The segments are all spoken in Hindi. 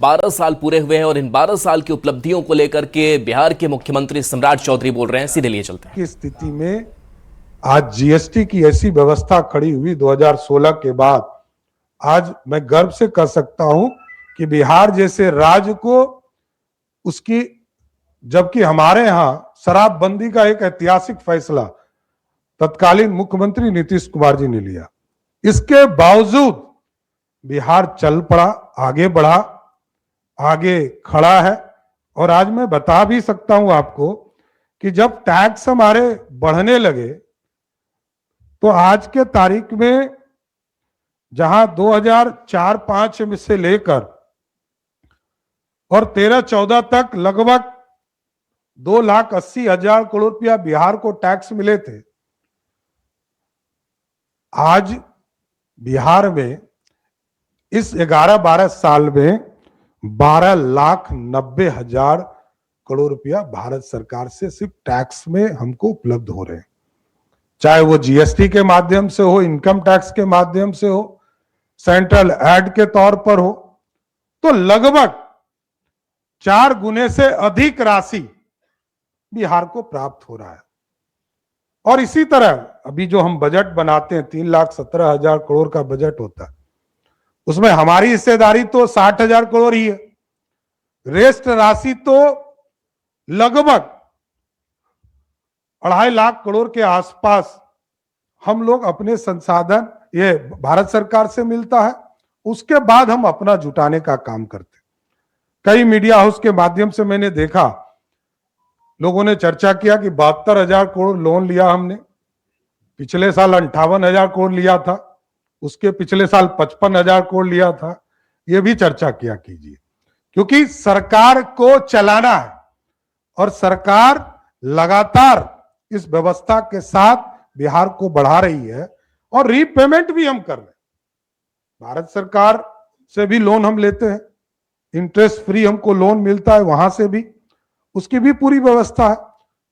12 साल पूरे हुए हैं और इन 12 साल की उपलब्धियों को लेकर के बिहार के मुख्यमंत्री सम्राट चौधरी बोल रहे हैं। सीधे लिए चलते हैं। की स्थिति में आज जीएसटी की ऐसी व्यवस्था खड़ी हुई 2016 के बाद, आज मैं गर्व से कह सकता हूं कि बिहार जैसे राज्य को उसकी, जबकि हमारे यहां शराबबंदी का एक ऐतिहासिक फैसला तत्कालीन मुख्यमंत्री नीतीश कुमार जी ने लिया, इसके बावजूद बिहार चल पड़ा, आगे बढ़ा, आगे खड़ा है। और आज मैं बता भी सकता हूं आपको कि जब टैक्स हमारे बढ़ने लगे तो आज के तारीख में जहां 2004-05 में से लेकर और 13-14 तक लगभग 2,80,000 करोड़ रुपया बिहार को टैक्स मिले थे, आज बिहार में इस 11-12 साल में 12,90,000 करोड़ रुपया भारत सरकार से सिर्फ टैक्स में हमको उपलब्ध हो रहे हैं, चाहे वो जीएसटी के माध्यम से हो, इनकम टैक्स के माध्यम से हो, सेंट्रल एड के तौर पर हो। तो लगभग 4 गुने से अधिक राशि बिहार को प्राप्त हो रहा है। और इसी तरह अभी जो हम बजट बनाते हैं, 3,17,000 करोड़ का बजट होता है, उसमें हमारी हिस्सेदारी तो 60,000 करोड़ ही है। रेस्ट राशि तो लगभग 2.5 लाख करोड़ के आसपास हम लोग अपने संसाधन ये भारत सरकार से मिलता है, उसके बाद हम अपना जुटाने का काम करते हैं। कई मीडिया हाउस के माध्यम से मैंने देखा, लोगों ने चर्चा किया कि 72,000 करोड़ लोन लिया हमने, पिछले साल 58,000 करोड़ लिया था, उसके पिछले साल 55,000 करोड़ लिया था। यह भी चर्चा किया कीजिए, क्योंकि सरकार को चलाना है और सरकार लगातार इस व्यवस्था के साथ बिहार को बढ़ा रही है और रीपेमेंट भी हम कर रहे हैं। भारत सरकार से भी लोन हम लेते हैं, इंटरेस्ट फ्री हमको लोन मिलता है, वहां से भी उसकी भी पूरी व्यवस्था है।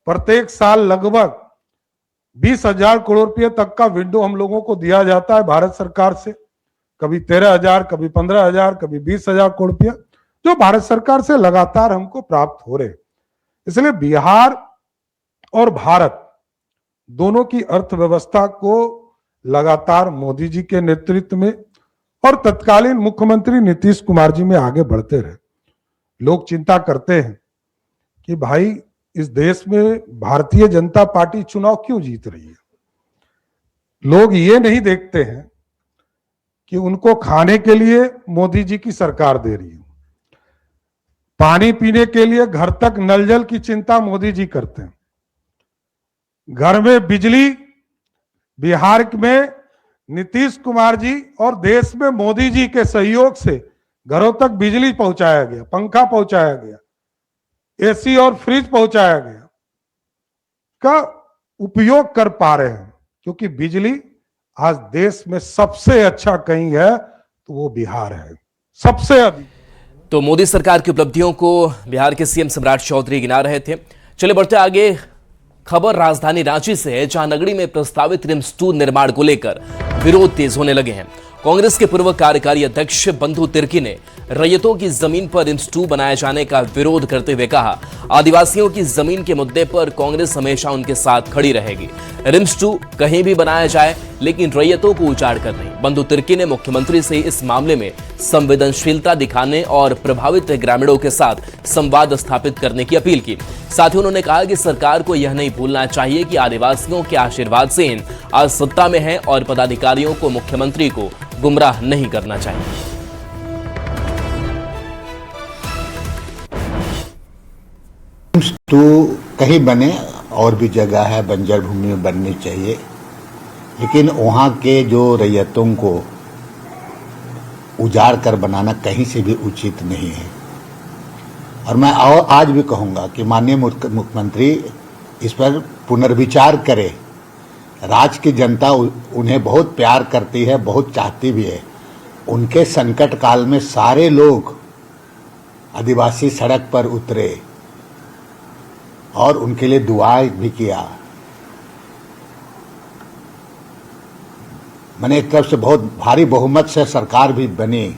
प्रत्येक साल लगभग 20,000 करोड़ रुपए तक का विंडो हम लोगों को दिया जाता है भारत सरकार से, कभी 13,000, कभी 15,000, कभी 20,000 करोड़ रुपया, जो भारत सरकार से लगातार हमको प्राप्त हो रहे। इसलिए बिहार और भारत दोनों की अर्थव्यवस्था को लगातार मोदी जी के नेतृत्व में और तत्कालीन मुख्यमंत्री नीतीश कुमार जी में आगे बढ़ते रहे। लोग चिंता करते हैं कि भाई इस देश में भारतीय जनता पार्टी चुनाव क्यों जीत रही है। लोग ये नहीं देखते हैं कि उनको खाने के लिए मोदी जी की सरकार दे रही है, पानी पीने के लिए घर तक नल जल की चिंता मोदी जी करते हैं, घर में बिजली बिहार में नीतीश कुमार जी और देश में मोदी जी के सहयोग से घरों तक बिजली पहुंचाया गया, पंखा पहुंचाया गया, एसी और फ्रिज पहुंचाया गया, का उपयोग कर पा रहे हैं। क्योंकि बिजली आज देश में सबसे अच्छा कहीं है तो वो बिहार है, सबसे अधिक। तो मोदी सरकार की उपलब्धियों को बिहार के सीएम सम्राट चौधरी गिना रहे थे। चलिए बढ़ते आगे। खबर राजधानी रांची से है, जहां नगरी में प्रस्तावित रिम्स 2 निर्माण को लेकर विरोध तेज होने लगे हैं। कांग्रेस के पूर्व कार्यकारी अध्यक्ष बंधु तिर्की ने रैयतों की जमीन पर रिम्स 2 बनाए जाने का विरोध करते हुए कहा, आदिवासियों की जमीन के मुद्दे पर कांग्रेस हमेशा उनके साथ खड़ी रहेगी। रिम्स 2 कहीं भी बनाया जाए, लेकिन रैयतों को उजाड़ कर नहीं। बंधु तिर्की ने मुख्यमंत्री से इस मामले में संवेदनशीलता दिखाने और प्रभावित ग्रामीणों के साथ संवाद स्थापित करने की अपील की। साथ ही उन्होंने कहा कि सरकार को यह नहीं भूलना चाहिए कि आदिवासियों के आशीर्वाद से आज सत्ता में है और पदाधिकारियों को मुख्यमंत्री को गुमराह नहीं करना चाहिए। तो कहीं बने, और भी जगह है बंजर भूमि में बननी चाहिए, लेकिन वहाँ के जो रैयतों को उजाड़ कर बनाना कहीं से भी उचित नहीं है। और मैं आज भी कहूँगा कि माननीय मुख्यमंत्री इस पर पुनर्विचार करे। राज्य की जनता उन्हें बहुत प्यार करती है, बहुत चाहती भी है। उनके संकट काल में सारे लोग आदिवासी सड़क पर उतरे और उनके लिए दुआएं भी किया। मैंने एक तरफ से बहुत भारी बहुमत से सरकार भी बनी,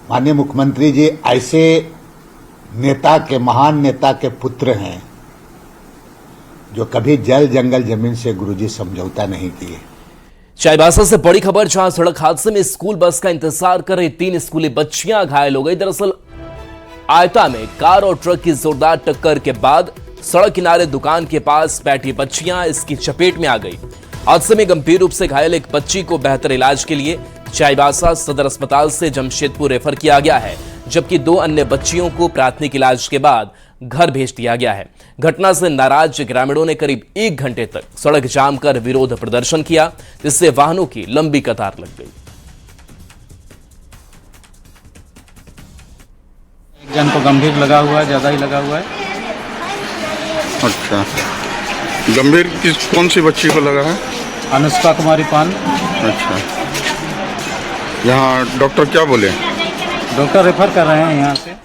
माननीय मुख्यमंत्री जी ऐसे नेता के, महान नेता के पुत्र हैं जो कभी जल जंगल जमीन से गुरुजी समझौता नहीं किए। चाईबासा से बड़ी खबर, जहां सड़क हादसे में स्कूल बस का इंतजार कर रही 3 स्कूली बच्चियां घायल हो गई। दरअसल आयता में कार और ट्रक की जोरदार टक्कर के बाद सड़क किनारे दुकान के पास बैठी बच्चियां इसकी चपेट में आ गई। हादसे में गंभीर रूप से घायल एक बच्ची को बेहतर इलाज के लिए चाईबासा सदर अस्पताल से जमशेदपुर रेफर किया गया है, जबकि 2 अन्य बच्चियों को प्राथमिक इलाज के बाद घर भेज दिया गया है। घटना से नाराज ग्रामीणों ने करीब 1 घंटे तक सड़क जाम कर विरोध प्रदर्शन किया, जिससे वाहनों की लंबी कतार लग गई। एक जन को गंभीर लगा हुआ है, ज्यादा ही लगा हुआ है। अच्छा, गंभीर कौन सी बच्ची को लगा है? अनुष्का कुमारी पान। अच्छा, यहाँ डॉक्टर क्या बोले? डॉक्टर रेफर कर रहे हैं यहाँ से।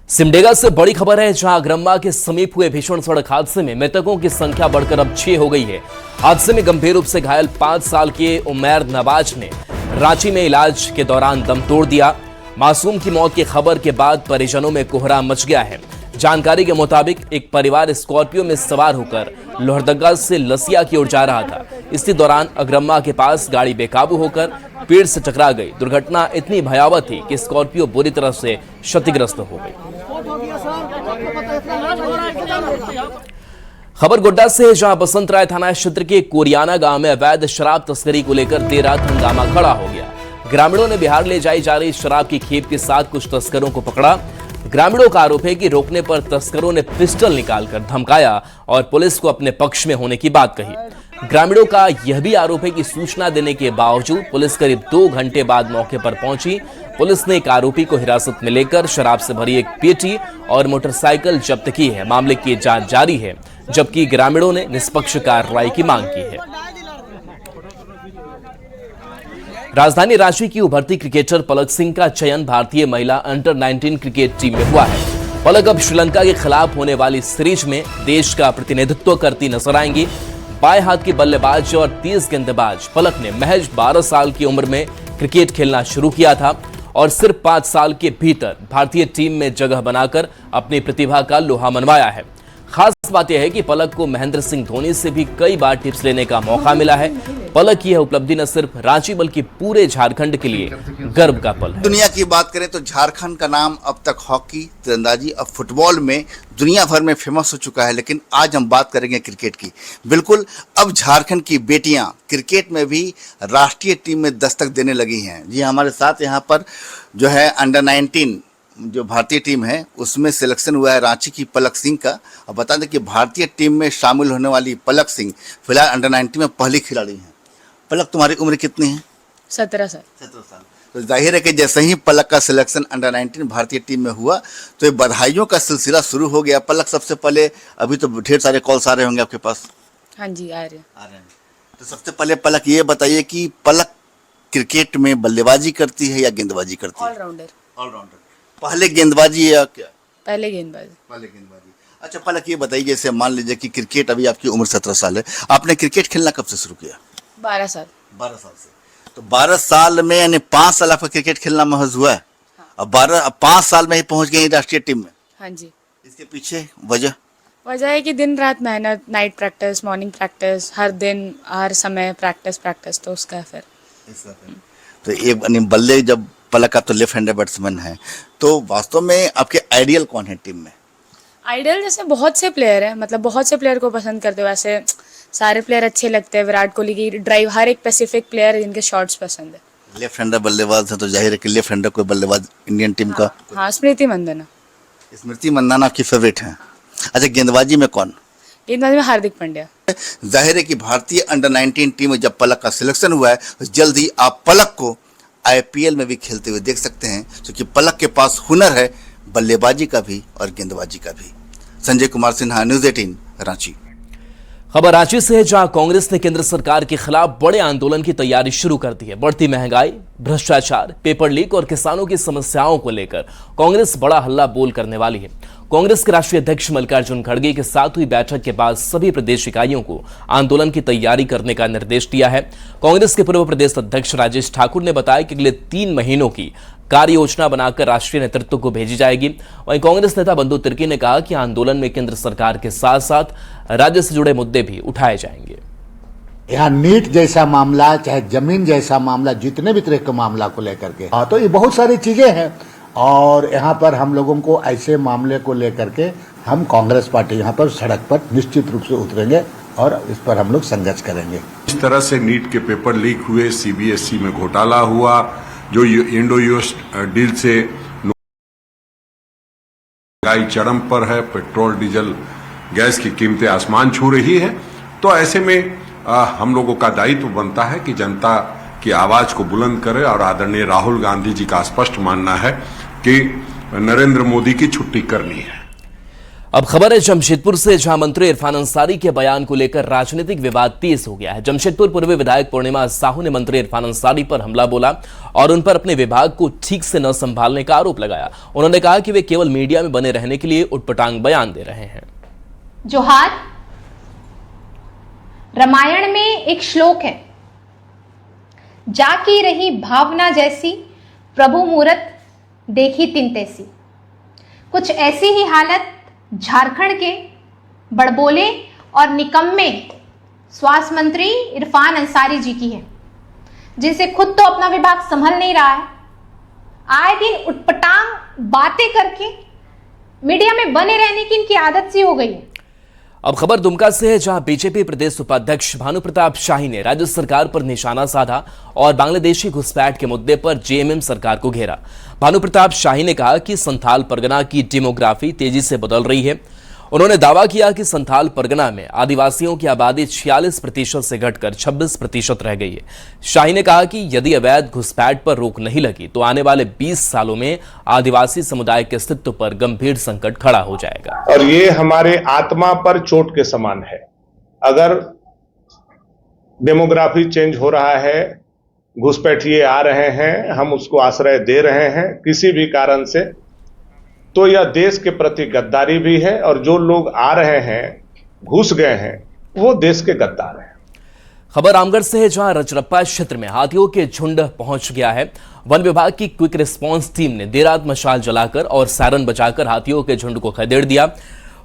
सिमडेगा से बड़ी खबर है, जहां अग्रम्मा के समीप हुए भीषण सड़क हादसे में मृतकों की संख्या बढ़कर अब 6 हो गई है। हादसे में गंभीर रूप से घायल 5 साल के उमैर नवाज ने रांची में इलाज के दौरान दम तोड़ दिया। मासूम की मौत की खबर के बाद परिजनों में कोहराम मच गया है। जानकारी के मुताबिक एक परिवार स्कॉर्पियो में सवार होकर लोहरदगा से लसिया की ओर जा रहा था। इसी दौरान अग्रम्मा के पास गाड़ी बेकाबू होकर पेड़ से टकरा गई। दुर्घटना इतनी भयावह थी कि स्कॉर्पियो बुरी तरह से क्षतिग्रस्त हो गई। खबर गोड्डा से, जहां बसंत राय थाना क्षेत्र के कोरियाना गांव में अवैध शराब तस्करी को लेकर देर रात हंगामा खड़ा हो गया। ग्रामीणों ने बिहार ले जाई जा रही शराब की खेप के साथ कुछ तस्करों को पकड़ा। ग्रामीणों का आरोप है कि रोकने पर तस्करों ने पिस्टल निकालकर धमकाया और पुलिस को अपने पक्ष में होने की बात कही। ग्रामीणों का यह भी आरोप है कि सूचना देने के बावजूद पुलिस करीब 2 घंटे बाद मौके पर पहुंची। पुलिस ने एक आरोपी को हिरासत में लेकर शराब से भरी एक पेटी और मोटरसाइकिल जब्त की है। मामले की जांच जारी है, जबकि ग्रामीणों ने निष्पक्ष कार्रवाई की मांग की है। राजधानी रांची की उभरती क्रिकेटर पलक सिंह का चयन भारतीय महिला अंडर 19 क्रिकेट टीम में हुआ है। पलक अब श्रीलंका के खिलाफ होने वाली सीरीज में देश का प्रतिनिधित्व करती नजर आएंगी। बाएं हाथ की बल्लेबाज और तेज गेंदबाज पलक ने महज 12 साल की उम्र में क्रिकेट खेलना शुरू किया था और सिर्फ 5 साल के भीतर भारतीय टीम में जगह बनाकर अपनी प्रतिभा का लोहा मनवाया है। खास बात यह है कि पलक को महेंद्र सिंह धोनी से भी कई बार टिप्स लेने का मौका मिला है। पलक की यह उपलब्धि न सिर्फ रांची बल्कि पूरे झारखंड के लिए गर्व का पल है। दुनिया की बात करें तो झारखंड का नाम अब तक हॉकी, तीरंदाजी और फुटबॉल में दुनिया भर में फेमस हो चुका है, लेकिन आज हम बात करेंगे क्रिकेट की। बिल्कुल, अब झारखंड की बेटियां क्रिकेट में भी राष्ट्रीय टीम में दस्तक देने लगी हैं। जी हमारे साथ यहाँ पर जो है अंडर 19 जो भारतीय टीम है उसमें सिलेक्शन हुआ है रांची की पलक सिंह का। और बता दें कि भारतीय टीम में शामिल होने वाली पलक सिंह फिलहाल अंडर 19 में पहली खिलाड़ी हैं। पलक, तुम्हारी उम्र कितनी है? 17 साल। 17 साल। तो जाहिर है कि जैसे ही पलक का सिलेक्शन अंडर 19 भारतीय टीम में हुआ तो ये बधाइयों का सिलसिला शुरू हो गया। पलक, सबसे पहले अभी तो ढेर सारे कॉल्स आ रहे होंगे आपके पास। हाँ जी, आ रहे हैं। तो सबसे पहले पलक ये बताइए कि पलक क्रिकेट में बल्लेबाजी करती है या गेंदबाजी करती है? ऑलराउंडर। पहले गेंदबाजी या क्या? पहले गेंदबाजी। अच्छा पलक, ये बताइए जैसे मान लीजिए कि क्रिकेट, अभी आपकी उम्र 17 साल है, आपने क्रिकेट खेलना कब से शुरू किया? 12 साल। 12 साल से। तो 12 साल में यानी 5 साल आपका क्रिकेट खेलना महज हुआ है। हाँ। अब 5 साल में ही पहुंच गए राष्ट्रीय टीम में। हाँ जी। इसके पीछे वजह है कि दिन रात मेहनत, नाइट प्रैक्टिस, मॉर्निंग प्रैक्टिस, हर दिन हर समय प्रैक्टिस, तो उसका फिर तो एक बल्ले, जब पलक आप तो लेफ्ट हैंडर बैट्समैन है, तो वास्तव में आपके आइडियल कौन है टीम में? आइडल जैसे बहुत से प्लेयर हैं, मतलब बहुत से प्लेयर को पसंद करते हो। वैसे सारे प्लेयर अच्छे लगते हैं। विराट कोहली की ड्राइव, हर एक पैसिफिक प्लेयर जिनके शॉट्स पसंद है। लेफ्ट हैंडर बल्लेबाज है तो जाहिर है कि लेफ्ट हैंडर कोई बल्लेबाज इंडियन टीम का। हाँ, स्मृति मंदाना। स्मृति मंदाना आपकी फेवरेट है। अच्छा, गेंदबाजी में कौन? गेंदबाजी में हार्दिक पांड्या। जाहिर है कि भारतीय अंडर 19 टीम में जब पलक का सिलेक्शन हुआ है तो जल्द ही आप पलक को IPL में भी खेलते हुए देख सकते हैं, क्योंकि पलक के पास हुनर है बल्लेबाजी का भी और गेंदबाजी का भी। संजय कुमार सिन्हा, न्यूज़ 18, रांची। खबर रांची से है, जहां कांग्रेस ने केंद्र सरकार के खिलाफ बड़े आंदोलन की तैयारी शुरू कर दी है। बढ़ती महंगाई, भ्रष्टाचार, पेपर लीक और किसानों की समस्याओं को लेकर कांग्रेस बड़ा हल्ला बोल करने वाली है। कांग्रेस के राष्ट्रीय अध्यक्ष मल्लिकार्जुन खड़गे के साथ हुई बैठक के बाद सभी प्रदेश इकाइयों को आंदोलन की तैयारी करने का निर्देश दिया है। कांग्रेस के पूर्व प्रदेश अध्यक्ष राजेश ठाकुर ने बताया कि अगले 3 महीनों की कार्य योजना बनाकर राष्ट्रीय नेतृत्व को भेजी जाएगी। वहीं कांग्रेस नेता बंधु तिर्की ने कहा कि आंदोलन में केंद्र सरकार के साथ साथ राज्य से जुड़े मुद्दे भी उठाए जाएंगे। यहाँ नीट जैसा मामला, चाहे जमीन जैसा मामला, जितने भी तरह के मामला को लेकर के, तो ये बहुत सारी चीजें हैं और यहाँ पर हम लोगों को ऐसे मामले को लेकर के हम कांग्रेस पार्टी यहाँ पर सड़क पर निश्चित रूप से उतरेंगे और इस पर हम लोग संघर्ष करेंगे। इस तरह से नीट के पेपर लीक हुए, सीबीएसई में घोटाला हुआ, जो इंडो यूएस डील से महंगाई चरम पर है, पेट्रोल डीजल गैस की कीमतें आसमान छू रही है, तो ऐसे में हम लोगों का दायित्व बनता है कि जनता की आवाज को बुलंद करे और आदरणीय राहुल गांधी जी का स्पष्ट मानना है कि नरेंद्र मोदी की छुट्टी करनी है। अब खबर है जमशेदपुर से, जहां मंत्री इरफान अंसारी के बयान को लेकर राजनीतिक विवाद तेज हो गया है। जमशेदपुर पूर्व विधायक पूर्णिमा साहू ने मंत्री इरफान अंसारी पर हमला बोला और उन पर अपने विभाग को ठीक से न संभालने का आरोप लगाया। उन्होंने कहा कि वे केवल मीडिया में बने रहने के लिए उटपटांग बयान दे रहे हैं। जोहार, रामायण में एक श्लोक है, जाकी रही भावना जैसी प्रभु मूरत देखी तिन तैसी। कुछ ऐसी ही हालत झारखंड के बड़बोले और निकम्मे स्वास्थ्य मंत्री इरफान अंसारी जी की है, जिनसे खुद तो अपना विभाग संभल नहीं रहा है, आए दिन उटपटांग बातें करके मीडिया में बने रहने की इनकी आदत सी हो गई है। अब खबर दुमका से है, जहां बीजेपी प्रदेश उपाध्यक्ष भानु प्रताप शाही ने राज्य सरकार पर निशाना साधा और बांग्लादेशी घुसपैठ के मुद्दे पर जेएमएम सरकार को घेरा। भानु प्रताप शाही ने कहा कि संथाल परगना की डेमोग्राफी तेजी से बदल रही है। उन्होंने दावा किया कि संथाल परगना में आदिवासियों की आबादी 46% से घटकर 26% रह गई है। शाही ने कहा कि यदि अवैध घुसपैठ पर रोक नहीं लगी तो आने वाले 20 सालों में आदिवासी समुदाय के अस्तित्व पर गंभीर संकट खड़ा हो जाएगा। और ये हमारे आत्मा पर चोट के समान है। अगर डेमोग्राफी चेंज हो रहा है, घुसपैठिए आ रहे हैं, हम उसको आश्रय दे रहे हैं किसी भी कारण से, तो यह देश के प्रति गद्दारी भी है और जो लोग आ रहे हैं, घुस गए हैं, वो देश के गद्दार हैं। खबर रामगढ़ से है, जहां रजरप्पा क्षेत्र में हाथियों के झुंड पहुंच गया है। वन विभाग की क्विक रिस्पांस टीम ने देर रात मशाल जलाकर और सायरन बजाकर हाथियों के झुंड को खदेड़ दिया।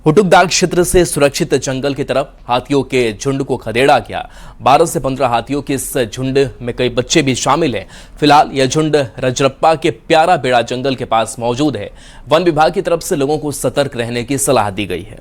हुटुकदाग क्षेत्र से सुरक्षित जंगल की तरफ हाथियों के झुंड को खदेड़ा गया। 12 से 15 हाथियों के इस झुंड में कई बच्चे भी शामिल हैं। फिलहाल यह झुंड रजरप्पा के प्यारा बेड़ा जंगल के पास मौजूद है। वन विभाग की तरफ से लोगों को सतर्क रहने की सलाह दी गई है।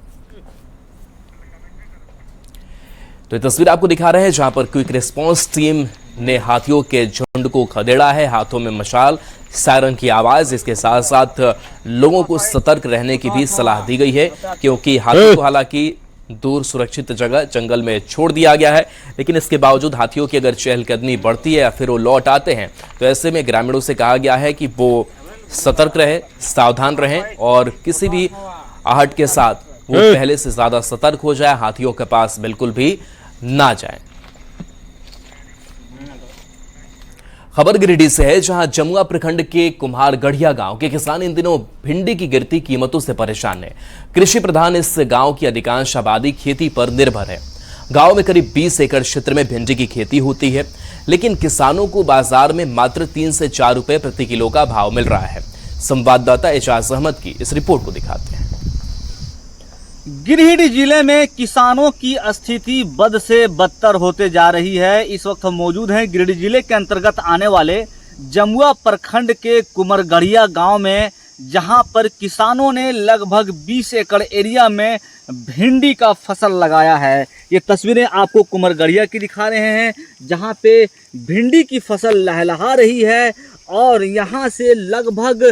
तो ये तस्वीर आपको दिखा रहे हैं, जहां पर क्विक रिस्पांस टीम ने हाथियों के झुंड को खदेड़ा है। हाथों में मशाल, सायरन की आवाज, इसके साथ साथ लोगों को सतर्क रहने की भी सलाह दी गई है, क्योंकि हाथियों को हालांकि दूर सुरक्षित जगह जंगल में छोड़ दिया गया है, लेकिन इसके बावजूद हाथियों की अगर चहलकदमी बढ़ती है या फिर वो लौट आते हैं तो ऐसे में ग्रामीणों से कहा गया है कि वो सतर्क रहें, सावधान रहें और किसी भी आहट के साथ वो पहले से ज्यादा सतर्क हो जाए, हाथियों के पास बिल्कुल भी ना जाए। खबर गिरिडीह से है, जहां जमुआ प्रखंड के कुम्हारगढ़िया गांव के किसान इन दिनों भिंडी की गिरती कीमतों से परेशान है। कृषि प्रधान इस गांव की अधिकांश आबादी खेती पर निर्भर है। गांव में करीब 20 एकड़ क्षेत्र में भिंडी की खेती होती है, लेकिन किसानों को बाजार में मात्र 3 से 4 रुपए प्रति किलो का भाव मिल रहा है। संवाददाता एजाज अहमद की इस रिपोर्ट को दिखाते हैं। गिरिडीह जिले में किसानों की स्थिति बद से बदतर होते जा रही है। इस वक्त हम मौजूद हैं गिरिडीह जिले के अंतर्गत आने वाले जमुआ प्रखंड के कुम्हारगढ़िया गांव में, जहां पर किसानों ने लगभग 20 एकड़ एरिया में भिंडी का फसल लगाया है। ये तस्वीरें आपको कुम्हारगढ़िया की दिखा रहे हैं, जहां पे भिंडी की फसल लहलहा रही है और यहां से लगभग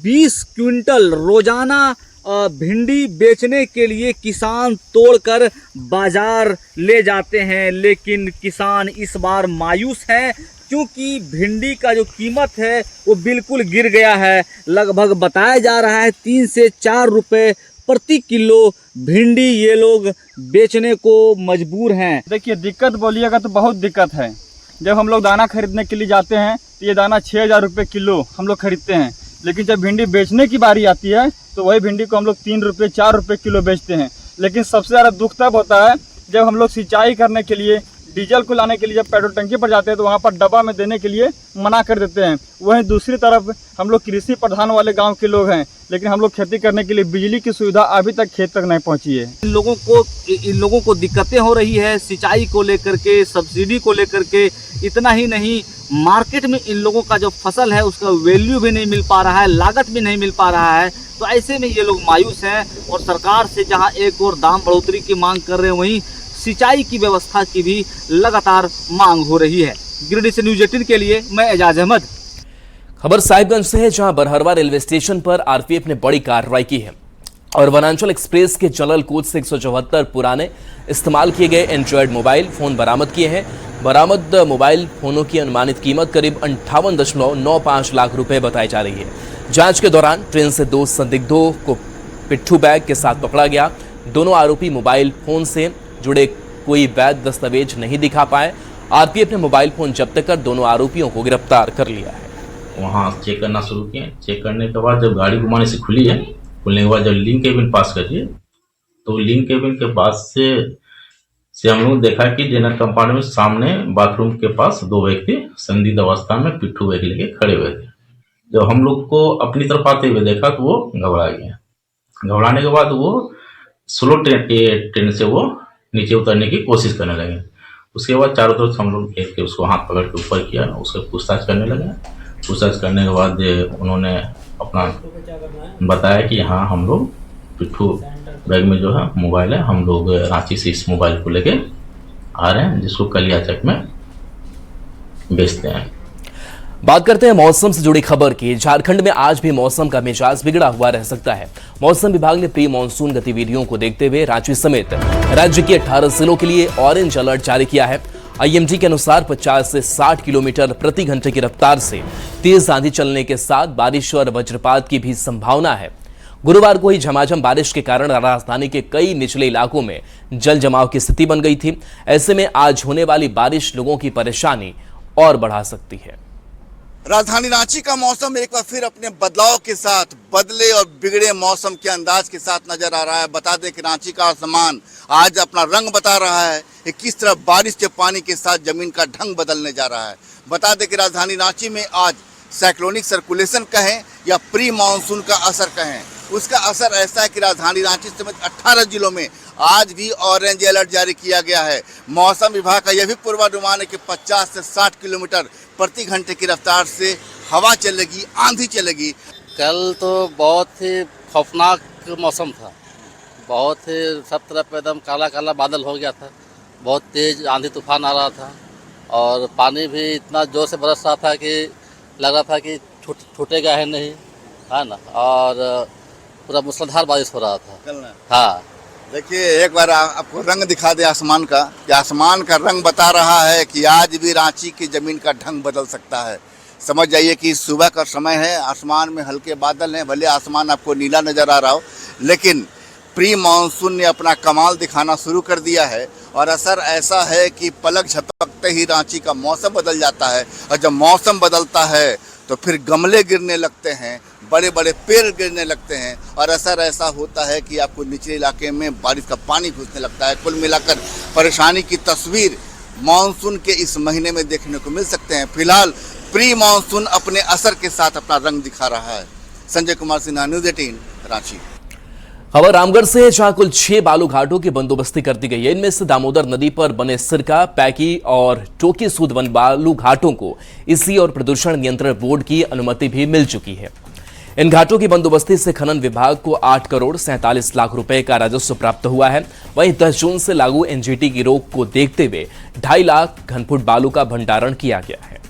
20 क्विंटल रोजाना भिंडी बेचने के लिए किसान तोड़कर बाजार ले जाते हैं। लेकिन किसान इस बार मायूस है, क्योंकि भिंडी का जो कीमत है वो बिल्कुल गिर गया है। लगभग बताया जा रहा है 3 से 4 रुपए प्रति किलो भिंडी ये लोग बेचने को मजबूर हैं। देखिए, दिक्कत बोलिएगा तो बहुत दिक्कत है। जब हम लोग दाना खरीदने के लिए जाते हैं तो ये दाना 6,000 रुपये किलो हम लोग खरीदते हैं, लेकिन जब भिंडी बेचने की बारी आती है तो वही भिंडी को हम लोग 3 रुपये 4 रुपये किलो बेचते हैं। लेकिन सबसे ज़्यादा दुख तब होता है जब हम लोग सिंचाई करने के लिए डीजल को लाने के लिए जब पेट्रोल टंकी पर जाते हैं तो वहाँ पर डब्बा में देने के लिए मना कर देते हैं। वहीं दूसरी तरफ हम लोग कृषि प्रधान वाले गांव के लोग हैं, लेकिन हम लोग खेती करने के लिए बिजली की सुविधा अभी तक खेत तक नहीं पहुंची है। इन लोगों को दिक्कतें हो रही है सिंचाई को लेकर के, सब्सिडी को लेकर के। इतना ही नहीं, मार्केट में इन लोगों का जो फसल है उसका वैल्यू भी नहीं मिल पा रहा है, लागत भी नहीं मिल पा रहा है। तो ऐसे में ये लोग मायूस हैं और सरकार से जहाँ एक और दाम बढ़ोतरी की मांग कर रहे हैं, वहीं सिंचाई की व्यवस्था की भी लगातार मांग हो रही है। गिरिडीह से न्यूज़ 18 के लिए मैं एजाज अहमद। खबर साहिबगंज से है, जहां बरहरवा रेलवे स्टेशन पर आरपीएफ ने बड़ी कार्रवाई की है और वनांचल एक्सप्रेस के जनरल कोच से 174 पुराने इस्तेमाल किए गए एंड्रॉयड मोबाइल फोन बरामद किए हैं। बरामद मोबाइल फोनों की अनुमानित कीमत करीब 58.95 लाख रुपए बताई जा रही है। जांच के दौरान ट्रेन से 2 संदिग्धों को पिट्ठू बैग के साथ पकड़ा गया। दोनों आरोपी मोबाइल फोन से जुड़े कोई वैध दस्तावेज नहीं दिखा पाए। आरपीएफ ने मोबाइल फोन जब्त कर दोनों आरोपियों को गिरफ्तार कर लिया है। वहाँ चेक करना शुरू किए। चेक करने के बाद जब गाड़ी घुमाने से खुली है, खुलने के बाद जब लिंक केबिन पास करिए तो लिंक केबिन के पास से हम लोग देखा कि डिनर कंपार्टमेंट सामने बाथरूम के पास 2 व्यक्ति संदिग्ध अवस्था में पिट्ठू बैग लेके खड़े हुए थे। जब हम लोग को अपनी तरफ आते हुए देखा तो वो घबरा गया। घबराने के बाद वो स्लो ट्रेन से वो नीचे उतरने की कोशिश करने लगे। उसके बाद चारों तरफ हम लोग देख के उसको हाथ पकड़ के ऊपर किया, उसको पूछताछ करने लगे। पूछताछ करने के बाद उन्होंने अपना बताया कि हाँ, हम लोग पिट्ठू बैग में जो है मोबाइल है, हम लोग रांची से इस मोबाइल को लेके आ रहे हैं, जिसको कलियाचक में बेचते हैं। बात करते हैं मौसम से जुड़ी खबर की। झारखंड में आज भी मौसम का मिजाज बिगड़ा हुआ रह सकता है। मौसम विभाग ने प्री मानसून गतिविधियों को देखते हुए रांची समेत राज्य के 18 जिलों के लिए ऑरेंज अलर्ट जारी किया है। आईएमडी के अनुसार 50 से 60 किलोमीटर प्रति घंटे की रफ्तार से तेज आंधी चलने के साथ बारिश और वज्रपात की भी संभावना है। गुरुवार को ही झमाझम बारिश के कारण राजधानी के कई निचले इलाकों में जल जमाव की स्थिति बन गई थी। ऐसे में आज होने वाली बारिश लोगों की परेशानी और बढ़ा सकती है। राजधानी रांची का मौसम एक बार फिर अपने बदलाव के साथ, बदले और बिगड़े मौसम के अंदाज के साथ नजर आ रहा है। बता दें कि रांची का आसमान आज अपना रंग बता रहा है कि किस तरह बारिश के पानी के साथ जमीन का ढंग बदलने जा रहा है। बता दें कि राजधानी रांची में आज साइक्लोनिक सर्कुलेशन कहें या प्री मानसून का असर कहें, उसका असर ऐसा है कि राजधानी रांची समेत 18 जिलों में आज भी ऑरेंज अलर्ट जारी किया गया है। मौसम विभाग का यह भी पूर्वानुमान है कि 50 से 60 किलोमीटर प्रति घंटे की रफ्तार से हवा चलेगी, आंधी चलेगी। कल तो बहुत ही खौफनाक मौसम था, बहुत ही सब तरफ एकदम काला काला बादल हो गया था, बहुत तेज आंधी तूफान आ रहा था और पानी भी इतना जोर से बरस रहा था कि लग रहा था कि छूटेगा है नहीं, है ना, और पूरा मूसलाधार बारिश हो रहा था। हाँ, देखिए एक बार आपको रंग दिखा दे आसमान का, कि आसमान का रंग बता रहा है कि आज भी रांची की जमीन का ढंग बदल सकता है। समझ जाइए कि सुबह का समय है, आसमान में हल्के बादल हैं, भले आसमान आपको नीला नज़र आ रहा हो, लेकिन प्री मानसून ने अपना कमाल दिखाना शुरू कर दिया है और असर ऐसा है कि पलक झपकते ही रांची का मौसम बदल जाता है। और जब मौसम बदलता है तो फिर गमले गिरने लगते हैं, बड़े बड़े पेड़ गिरने लगते हैं और असर ऐसा होता है कि आपको निचले इलाके में बारिश का पानी घुसने लगता है। कुल मिलाकर परेशानी की तस्वीर मानसून के इस महीने में देखने को मिल सकते हैं। फिलहाल प्री मानसून अपने असर के साथ अपना रंग दिखा रहा है। संजय कुमार सिन्हा, न्यूज़ 18 रांची। खबर रामगढ़ से है, जहां कुल 6 बालू घाटों की बंदोबस्ती कर दी गई है। इनमें से दामोदर नदी पर बने सिरका, पैकी और टोकी सूद वन बालू घाटों को इसी और प्रदूषण नियंत्रण बोर्ड की अनुमति भी मिल चुकी है। इन घाटों की बंदोबस्ती से खनन विभाग को 8 करोड़ 47 लाख रुपए का राजस्व प्राप्त हुआ है। वहीं 10 जून से लागू एनजीटी की रोक को देखते हुए 2.5 लाख घनफुट बालू का भंडारण किया गया है।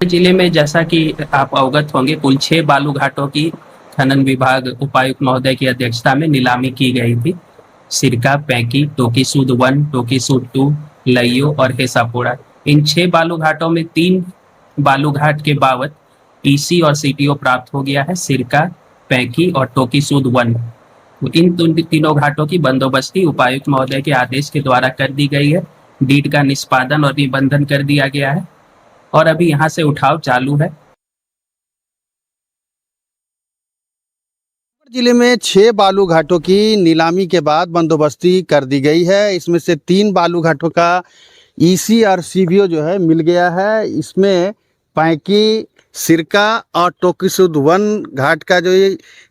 जिले में जैसा कि आप अवगत होंगे, कुल 6 बालू घाटों की खनन विभाग उपायुक्त महोदय की अध्यक्षता में नीलामी की गई थी। सिरका, पैकी, टोकी सूद 1, टोकी सूद 2, लइयो और हेसापोड़ा। इन 6 बालू घाटों में 3 बालू घाट के बाबत ईसी और सीटीओ प्राप्त हो गया है। सिरका, पैकी और टोकी सूद 1, इन तीनों घाटों की बंदोबस्ती उपायुक्त महोदय के आदेश के द्वारा कर दी गई है। डीड का निष्पादन और निबंधन कर दिया गया है और अभी यहाँ से उठाव चालू है। जिले में 6 बालू घाटों की नीलामी के बाद बंदोबस्ती कर दी गई है। इसमें से 3 बालू घाटों का ईसी और सीबीओ जो है मिल गया है। इसमें पैंकी, सिरका और टोकीसुद 1 घाट का जो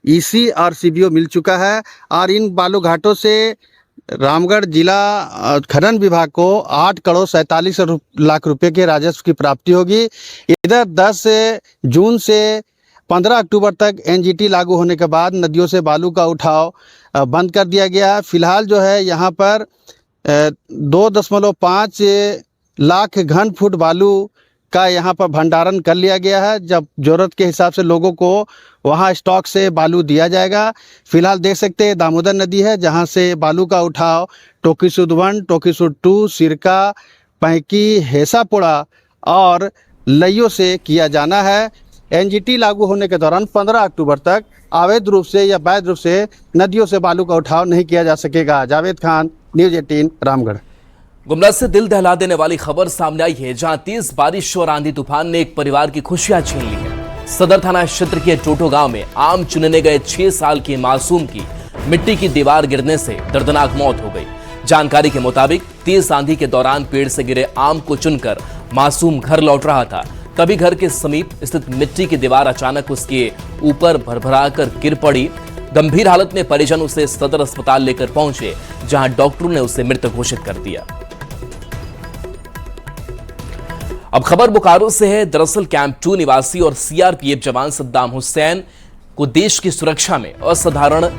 ईसी और सीबीओ मिल चुका है और इन बालू घाटों से रामगढ़ जिला खनन विभाग को 8 करोड़ 47 लाख रुपए के राजस्व की प्राप्ति होगी। इधर 10 जून से 15 अक्टूबर तक एनजीटी लागू होने के बाद नदियों से बालू का उठाव बंद कर दिया गया है। फिलहाल जो है यहाँ पर 2.5 लाख घन फुट बालू का यहाँ पर भंडारण कर लिया गया है। जब ज़रूरत के हिसाब से लोगों को वहाँ स्टॉक से बालू दिया जाएगा। फिलहाल देख सकते हैं दामोदर नदी है जहाँ से बालू का उठाव टोकीसुद 1, टोकीसुद 2, सिरका, पैंकी, हेसापुड़ा और लइयों से किया जाना है। एनजीटी लागू होने के दौरान 15 अक्टूबर तक अवैध रूप से या वैध रूप से नदियों से बालू का उठाव नहीं किया जा सकेगा। जावेद खान, न्यूज़ 18 रामगढ़। गुमला से दिल दहला देने वाली खबर सामने आई है जहां तेज बारिश और आंधी तूफान ने एक परिवार की खुशियां छीन ली है। सदर थाना क्षेत्र के टोटो गांव में आम चुनने गए 6 साल के मासूम की मिट्टी की दीवार गिरने से दर्दनाक मौत हो गई। जानकारी के मुताबिक तेज आंधी के दौरान पेड़ से गिरे आम को चुनकर मासूम घर लौट रहा था। तभी घर के समीप स्थित मिट्टी की दीवार अचानक उसके ऊपर भरभराकर गिर पड़ी। गंभीर हालत में परिजन उसे सदर अस्पताल लेकर पहुंचे जहां डॉक्टरों ने उसे मृत घोषित कर दिया। अब खबर बोकारो से है। दरअसल कैंप 2 निवासी और सीआरपीएफ जवान सद्दाम हुसैन को देश की सुरक्षा में असाधारण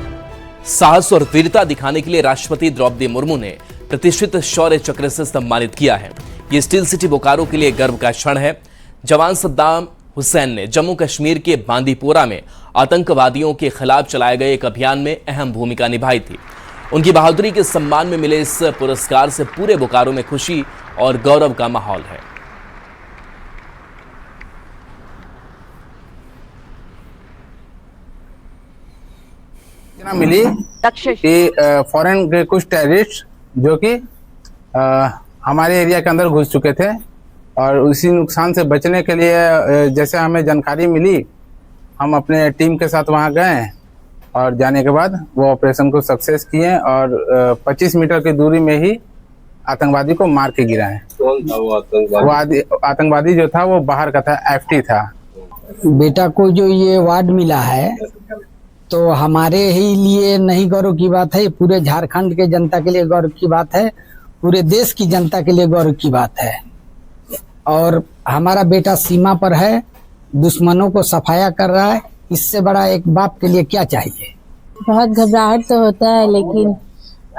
साहस और वीरता दिखाने के लिए राष्ट्रपति द्रौपदी मुर्मू ने प्रतिष्ठित शौर्य चक्र से सम्मानित किया है। ये स्टील सिटी बोकारो के लिए गर्व का क्षण है। जवान सद्दाम हुसैन ने जम्मू कश्मीर के बांदीपोरा में आतंकवादियों के खिलाफ चलाए गए एक अभियान में अहम भूमिका निभाई थी। उनकी बहादुरी के सम्मान में मिले इस पुरस्कार से पूरे बोकारो में खुशी और गौरव का माहौल है। मिली कि फॉरेन के कुछ टेररिस्ट जो कि हमारे एरिया के अंदर घुस चुके थे और उसी नुकसान से बचने के लिए जैसे हमें जानकारी मिली हम अपने टीम के साथ वहां गए और जाने के बाद वो ऑपरेशन को सक्सेस किए और 25 मीटर की दूरी में ही आतंकवादी को मार के गिराए। कौन था वो आतंकवादी जो था वो बाहर का था, एफटी था। बेटा को जो ये अवार्ड मिला है तो हमारे ही लिए नहीं गौरव की बात है, पूरे झारखंड के जनता के लिए गौरव की बात है, पूरे देश की जनता के लिए गौरव की बात है। और हमारा बेटा सीमा पर है, दुश्मनों को सफाया कर रहा है। इससे बड़ा एक बाप के लिए क्या चाहिए। बहुत घबराहट तो होता है लेकिन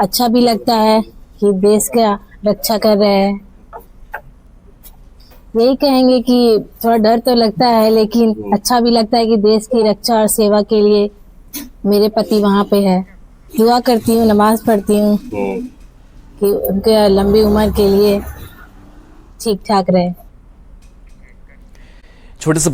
अच्छा भी लगता है कि देश का रक्षा कर रहे हैं। यही कहेंगे कि थोड़ा डर तो लगता है लेकिन अच्छा भी लगता है कि देश की रक्षा और सेवा के लिए मेरे पति वहाँ पे है। दुआ करती हूँ, नमाज पढ़ती हूँ कि उनके लंबी उम्र के लिए ठीक ठाक रहे। छोटे से